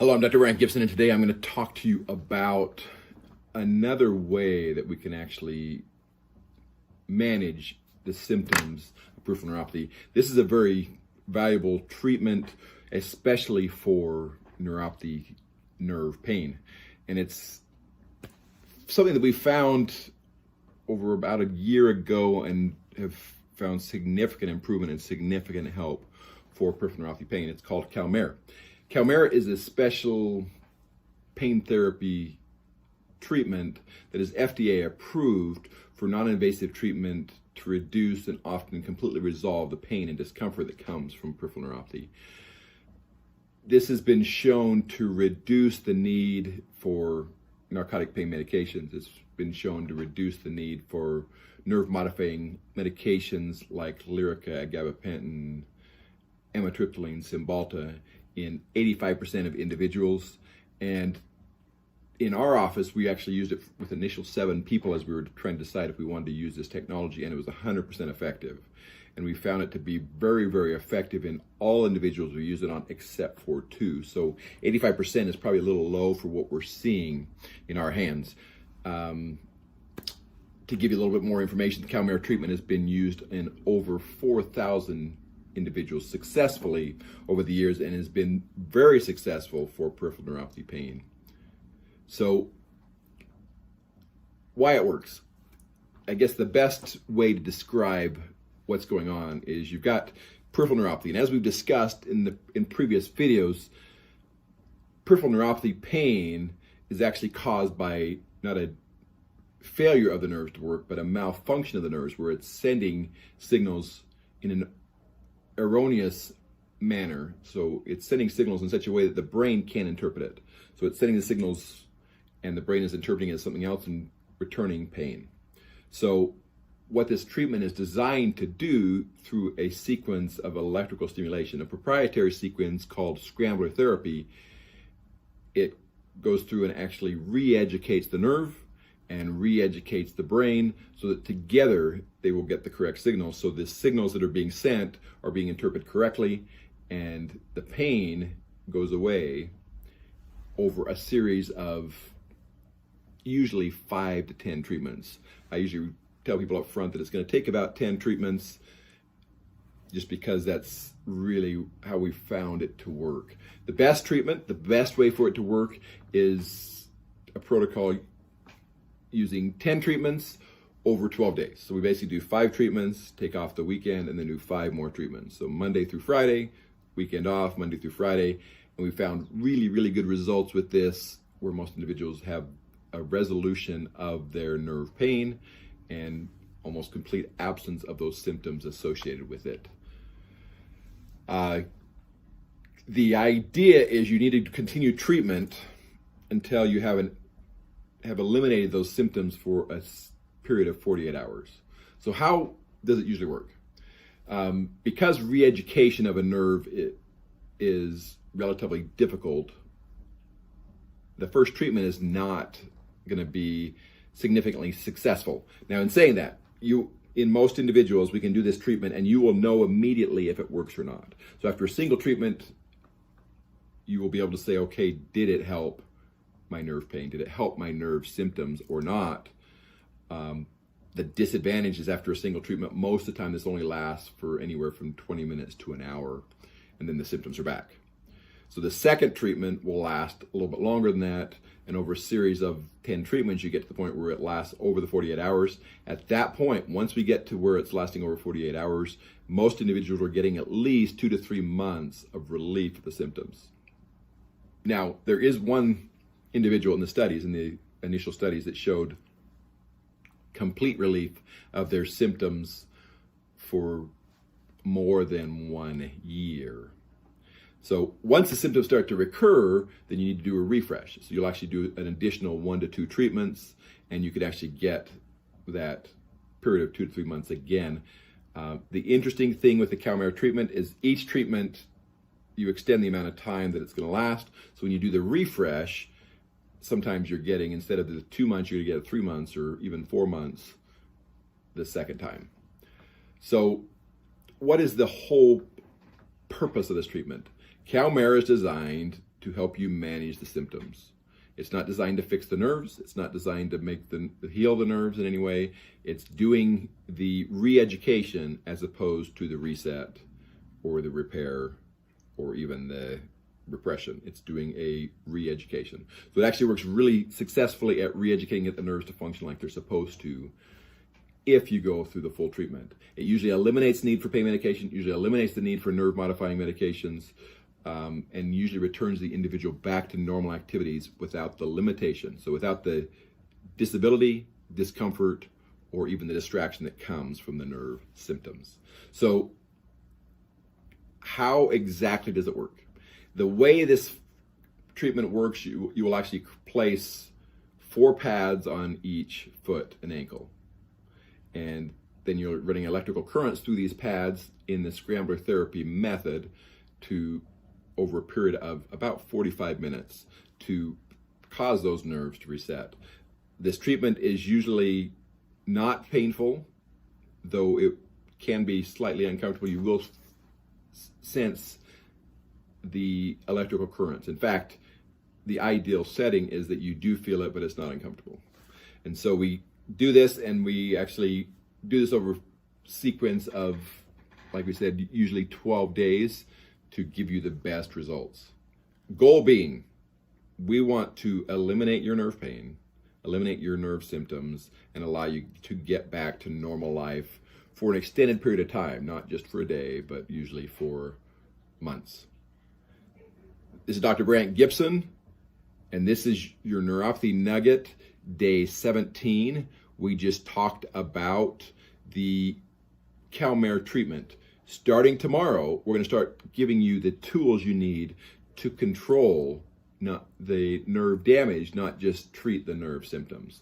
Hello, I'm Dr. Brandt R Gibson, and today I'm going to talk to you about another way that we can actually manage the symptoms of peripheral neuropathy. This is a very valuable treatment, especially for neuropathy nerve pain. And it's something that we found over about a year ago and have found significant improvement and significant help for peripheral neuropathy pain. It's called Calmare. Calmare is a special pain therapy treatment that is FDA approved for non-invasive treatment to reduce and often completely resolve the pain and discomfort that comes from peripheral neuropathy. This has been shown to reduce the need for narcotic pain medications. It's been shown to reduce the need for nerve-modifying medications like Lyrica, gabapentin, amitriptyline, Cymbalta in 85% of individuals. And in our office, we actually used it with initial 7 people as we were trying to decide if we wanted to use this technology, and it was 100% effective. And we found it to be very, very effective in all individuals we use it on except for 2. So 85% is probably a little low for what we're seeing in our hands. To give you a little bit more information, the Calmare treatment has been used in over 4,000 individuals successfully over the years and has been very successful for peripheral neuropathy pain. So why it works? I guess the best way to describe what's going on is you've got peripheral neuropathy, and as we've discussed in previous videos, peripheral neuropathy pain is actually caused by not a failure of the nerves to work, but a malfunction of the nerves where it's sending signals in an erroneous manner. So it's sending signals in such a way that the brain can't interpret it. So it's sending the signals and the brain is interpreting it as something else and returning pain. So what this treatment is designed to do through a sequence of electrical stimulation, a proprietary sequence called Scrambler Therapy, it goes through and actually re-educates the nerve and re-educates the brain so that together they will get the correct signals. So the signals that are being sent are being interpreted correctly, and the pain goes away over a series of usually 5 to 10 treatments. I usually tell people up front that it's going to take about 10 treatments just because that's really how we found it to work. The best treatment, the best way for it to work is a protocol using 10 treatments over 12 days. So we basically do 5 treatments, take off the weekend, and then do 5 more treatments. So Monday through Friday, weekend off, Monday through Friday. And we found really, really good results with this, where most individuals have a resolution of their nerve pain and almost complete absence of those symptoms associated with it. The idea is you need to continue treatment until you have eliminated those symptoms for a period of 48 hours. So how does it usually work? Because re-education of a nerve is relatively difficult, the first treatment is not going to be significantly successful. Now, in saying that, in most individuals, we can do this treatment and you will know immediately if it works or not. So after a single treatment, you will be able to say, okay, did it help my nerve pain? Did it help my nerve symptoms or not? The disadvantage is after a single treatment, most of the time this only lasts for anywhere from 20 minutes to an hour, and then the symptoms are back. So the second treatment will last a little bit longer than that, and over a series of 10 treatments, you get to the point where it lasts over the 48 hours. At that point, once we get to where it's lasting over 48 hours, most individuals are getting at least 2 to 3 months of relief of the symptoms. Now, there is one individual in the initial studies that showed complete relief of their symptoms for more than 1 year. So once the symptoms start to recur, then you need to do a refresh. So you'll actually do an additional 1 to 2 treatments, and you could actually get that period of 2 to 3 months again. The interesting thing with the Calmare treatment is each treatment, you extend the amount of time that it's going to last. So when you do the refresh, sometimes you're getting, instead of the 2 months, you're going to get 3 months or even 4 months the second time. So what is the whole purpose of this treatment? Calmare is designed to help you manage the symptoms. It's not designed to fix the nerves. It's not designed to heal the nerves in any way. It's doing the re-education as opposed to the reset or the repair or even the repression. It's doing a re-education. So it actually works really successfully at re-educating the nerves to function like they're supposed to if you go through the full treatment. It usually eliminates the need for pain medication, usually eliminates the need for nerve modifying medications, and usually returns the individual back to normal activities without the limitation. So without the disability, discomfort, or even the distraction that comes from the nerve symptoms. So how exactly does it work? The way this treatment works, you will actually place 4 pads on each foot and ankle. And then you're running electrical currents through these pads in the Scrambler therapy method over a period of about 45 minutes to cause those nerves to reset. This treatment is usually not painful, though it can be slightly uncomfortable. You will sense the electrical currents. In fact, the ideal setting is that you do feel it, but it's not uncomfortable. And so we do this, and we actually do this over a sequence of, like we said, usually 12 days to give you the best results. Goal being, we want to eliminate your nerve pain, eliminate your nerve symptoms, and allow you to get back to normal life for an extended period of time, not just for a day, but usually for months. This is Dr. Brandt Gibson, and this is your Neuropathy Nugget, day 17. We just talked about the Calmare treatment. Starting tomorrow, we're going to start giving you the tools you need to control the nerve damage, not just treat the nerve symptoms.